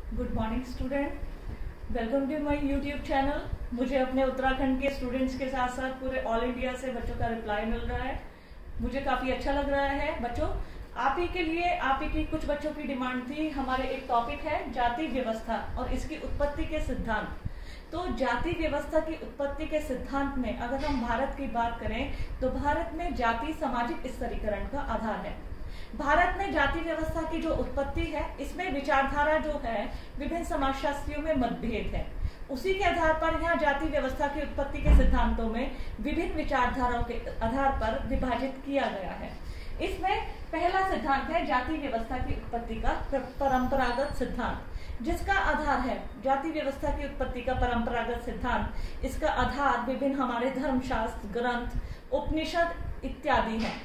Good morning student, welcome to my YouTube channel. मुझे अपने उत्तराखंड के स्टूडेंट्स के साथ साथ पूरे ऑल इंडिया से बच्चों का रिप्लाई मिल रहा है। मुझे काफी अच्छा लग रहा है। बच्चों, आप ही के लिए आप ही की कुछ बच्चों की डिमांड थी। हमारे एक टॉपिक है जाति व्यवस्था और इसकी उत्पत्ति के सिद्धांत। तो जाति व्यवस्था की उत्पत्ति के सिद्धांत में अगर हम भारत की बात करें तो भारत में जाति सामाजिक स्तरीकरण का आधार है। भारत में जाति व्यवस्था की जो उत्पत्ति है, इसमें विचारधारा जो है विभिन्न समाजशास्त्रियों में मतभेद है। उसी के आधार पर यहाँ जाति व्यवस्था की उत्पत्ति के सिद्धांतों में विभिन्न विचारधाराओं के आधार पर विभाजित किया गया है। इसमें पहला सिद्धांत है जाति व्यवस्था की उत्पत्ति का परंपरागत सिद्धांत, जिसका आधार है जाति व्यवस्था की उत्पत्ति का परंपरागत सिद्धांत। इसका आधार विभिन्न हमारे धर्मशास्त्र, ग्रंथ, उपनिषद इत्यादि है।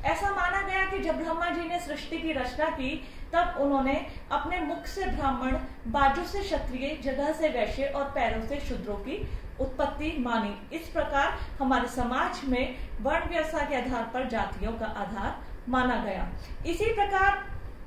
ऐसा माना गया कि जब ब्रह्मा जी ने सृष्टि की रचना की तब उन्होंने अपने मुख से ब्राह्मण, बाजू से क्षत्रिय, जगह से वैश्य और पैरों से शूद्रों की उत्पत्ति मानी। इस प्रकार हमारे समाज में वर्ण व्यवस्था के आधार पर जातियों का आधार माना गया। इसी प्रकार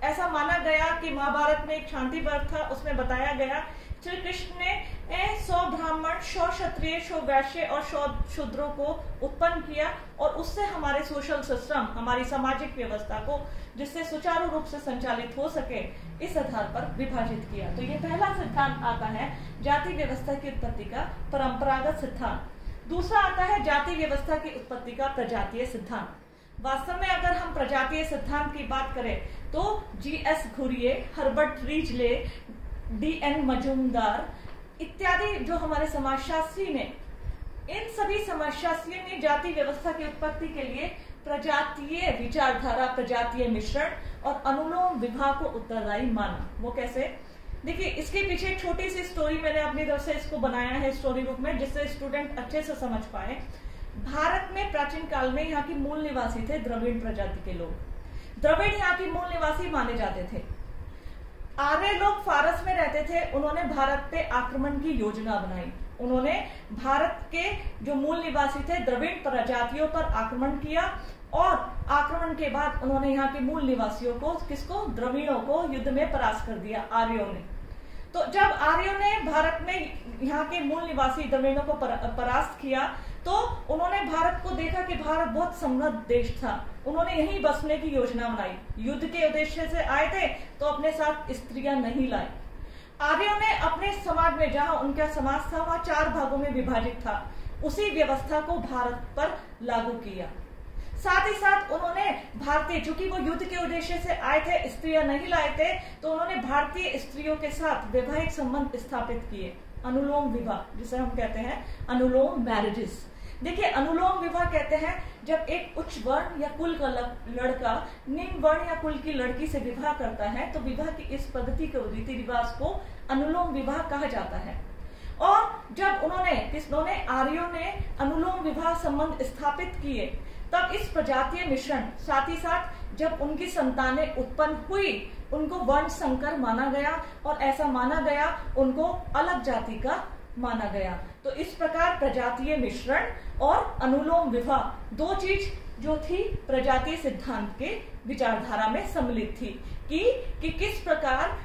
ऐसा माना गया कि महाभारत में एक शांति पर्व था, उसमें बताया गया श्री कृष्ण ने 100 ब्राह्मण, 100 क्षत्रिय, 100 वैश्य और 100 शूद्रों को उत्पन्न किया और उससे हमारे सोशल सिस्टम, हमारी सामाजिक व्यवस्था को जिससे सुचारू रूप से संचालित हो सके, इस आधार पर विभाजित किया। तो ये पहला सिद्धांत आता है जाति व्यवस्था की उत्पत्ति का परंपरागत सिद्धांत। दूसरा आता है जाति व्यवस्था की उत्पत्ति का प्रजातीय सिद्धांत। वास्तव में अगर हम प्रजातीय सिद्धांत की बात करें तो G.S. Ghurye, Herbert रीजले, D.N. Majumdar इत्यादि जो हमारे समाजशास्त्री ने, इन सभी समाजशास्त्रियों ने जाति व्यवस्था की उत्पत्ति के लिए प्रजातीय विचारधारा, प्रजातीय मिश्रण और अनुलोम विवाह को उत्तरदायी माना। वो कैसे? देखिए, इसके पीछे एक छोटी सी स्टोरी मैंने अपनी तरफ से इसको बनाया है स्टोरी बुक में, जिससे स्टूडेंट अच्छे से समझ पाए। भारत में प्राचीन काल में यहाँ की मूल निवासी थे द्रविड़ प्रजाति के लोग। द्रविड़ यहाँ की मूल निवासी माने जाते थे। आर्य लोग फारस में रहते थे। उन्होंने भारत पे आक्रमण की योजना बनाई। उन्होंने भारत के जो मूल निवासी थे द्रविड़ प्रजातियों पर आक्रमण किया और आक्रमण के बाद उन्होंने यहाँ के मूल निवासियों को, किसको? द्रविड़ों को युद्ध में परास्त कर दिया आर्यों ने। तो जब आर्यों ने भारत में यहाँ के मूल निवासी द्रविड़ों को परास्त किया तो उन्होंने भारत को देखा कि भारत बहुत समृद्ध देश था। उन्होंने यहीं बसने की योजना बनाई। युद्ध के उद्देश्य से आए थे तो अपने साथ स्त्रियां नहीं लाए। आर्यों ने अपने समाज में, जहां उनका समाज था वहां 4 भागों में विभाजित था, उसी व्यवस्था को भारत पर लागू किया। साथ ही साथ उन्होंने भारतीय, चूंकि वो युद्ध के उद्देश्य से आए थे, स्त्रियां नहीं लाए थे, तो उन्होंने भारतीय स्त्रियों के साथ वैवाहिक संबंध स्थापित किए। अनुलोम विवाह, जिसे हम कहते हैं अनुलोम मैरिजेस। देखिए, अनुलोम विवाह कहते हैं जब एक उच्च वर्ण या कुल का लड़का निम्न वर्ण या कुल की लड़की से विवाह करता है तो विवाह की इस पद्धति को, रीति रिवाज को अनुलोम विवाह कहा जाता है। और जब उन्होंने आर्यों ने अनुलोम विवाह संबंध स्थापित किए तब इस प्रजातीय मिश्रण, साथ ही साथ जब उनकी संतानें उत्पन्न हुई, उनको वर्ण संकर माना गया और ऐसा माना गया उनको अलग जाति का माना गया। तो इस प्रकार प्रजातीय मिश्रण और अनुलोम विवाह 2 चीज जो थी प्रजातीय सिद्धांत के विचारधारा में सम्मिलित थी कि किस प्रकार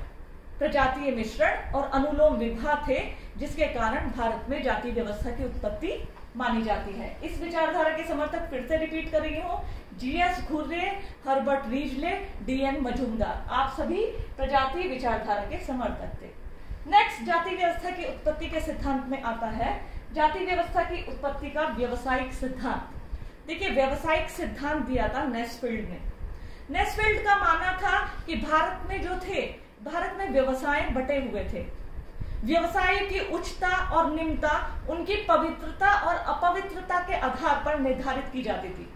प्रजातीय मिश्रण और अनुलोम विवाह थे, जिसके कारण भारत में जाति व्यवस्था की उत्पत्ति मानी जाती है। इस विचारधारा के समर्थक फिर से रिपीट कर रही हूँ, G.S. Ghurye, Herbert रीजले, D.N. Majumdar, आप सभी प्रजातीय विचारधारा के समर्थक थे। नेक्स्ट, जाति व्यवस्था की उत्पत्ति के सिद्धांत में आता है जाति व्यवस्था की उत्पत्ति का व्यवसायिक सिद्धांत। देखिए, व्यवसायिक सिद्धांत दिया था नेस्फील्ड ने। नेस्फील्ड का मानना था कि भारत में जो थे, भारत में व्यवसाय बटे हुए थे। व्यवसाय की उच्चता और निम्नता उनकी पवित्रता और अपवित्रता के आधार पर निर्धारित की जाती थी।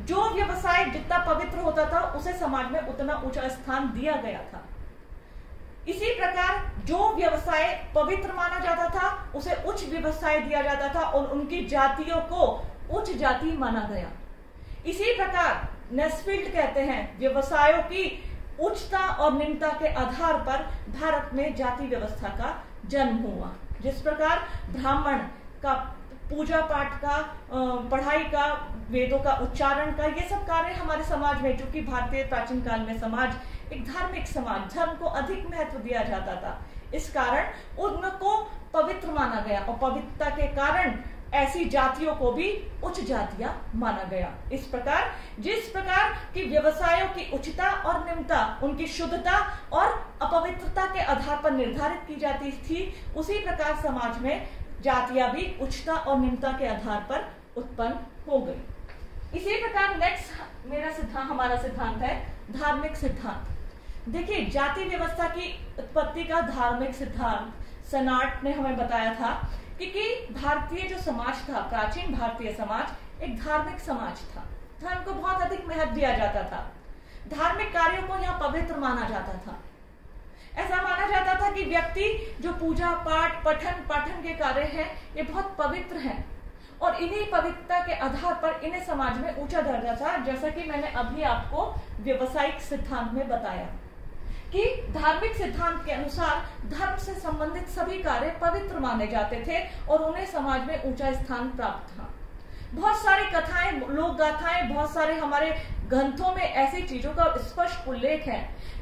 जो व्यवसाय जितना पवित्र होता था उसे समाज में उतना ऊंचा स्थान दिया गया था। इसी प्रकार जो व्यवसाय पवित्र माना जाता था उसे उच्च व्यवसाय दिया जाता था और उनकी जातियों को उच्च जाति माना गया। इसी प्रकार नेस्फील्ड कहते हैं व्यवसायों की उच्चता और निम्नता के आधार पर भारत में जाति व्यवस्था का जन्म हुआ। जिस प्रकार ब्राह्मण का पूजा पाठ का, पढ़ाई का, वेदों का उच्चारण का, ये सब कार्य हमारे समाज में, चूंकि भारतीय प्राचीन काल में समाज एक धार्मिक समाज, धर्म को अधिक महत्व दिया जाता था, इस कारण उनको पवित्र माना गया और पवित्रता के कारण ऐसी जातियों को भी उच्च जातियां माना गया। इस प्रकार जिस प्रकार की व्यवसायों की उच्चता और निम्नता उनकी शुद्धता और अपवित्रता के आधार पर निर्धारित की जाती थी, उसी प्रकार समाज में जातियां भी उच्चता और निम्नता के आधार पर उत्पन्न हो गई। इसी प्रकार नेक्स्ट हमारा सिद्धांत है धार्मिक सिद्धांत। देखिए, जाति व्यवस्था की उत्पत्ति का धार्मिक सिद्धांत सेनाट ने हमें बताया था कि भारतीय जो समाज था, प्राचीन भारतीय समाज एक धार्मिक समाज था। धर्म को बहुत अधिक महत्व दिया जाता था। धार्मिक कार्यों को यहाँ पवित्र माना जाता था। ऐसा माना जाता था कि व्यक्ति जो पूजा पाठ पठन के कार्य हैं, ये बहुत पवित्र हैं और इन्हीं पवित्रता के आधार पर इन्हें समाज में ऊंचा दर्जा था। जैसा कि मैंने अभी आपको व्यवसायिक सिद्धांत में बताया कि धार्मिक सिद्धांत के अनुसार धर्म से संबंधित सभी कार्य पवित्र माने जाते थे और उन्हें समाज में ऊंचा स्थान प्राप्त था। बहुत सारी कथाएं, लोक गाथाएं, बहुत सारे हमारे ग्रंथों में ऐसी चीजों का स्पष्ट उल्लेख है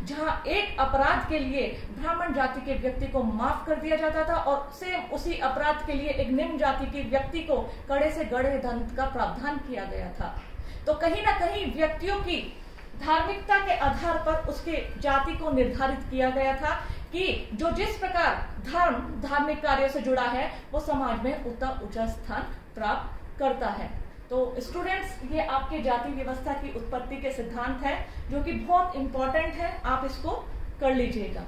जहां एक अपराध के लिए ब्राह्मण जाति के व्यक्ति को माफ कर दिया जाता था और सेम उसी अपराध के लिए एक निम्न जाति के व्यक्ति को कड़े से कड़े दंड का प्रावधान किया गया था। तो कहीं ना कहीं व्यक्तियों की धार्मिकता के आधार पर उसके जाति को निर्धारित किया गया था कि जो जिस प्रकार धार्मिक कार्यों से जुड़ा है वो समाज में उतना ऊंचा स्थान प्राप्त करता है। तो स्टूडेंट्स, ये आपके जाति व्यवस्था की उत्पत्ति के सिद्धांत है जो कि बहुत इंपॉर्टेंट है, आप इसको कर लीजिएगा।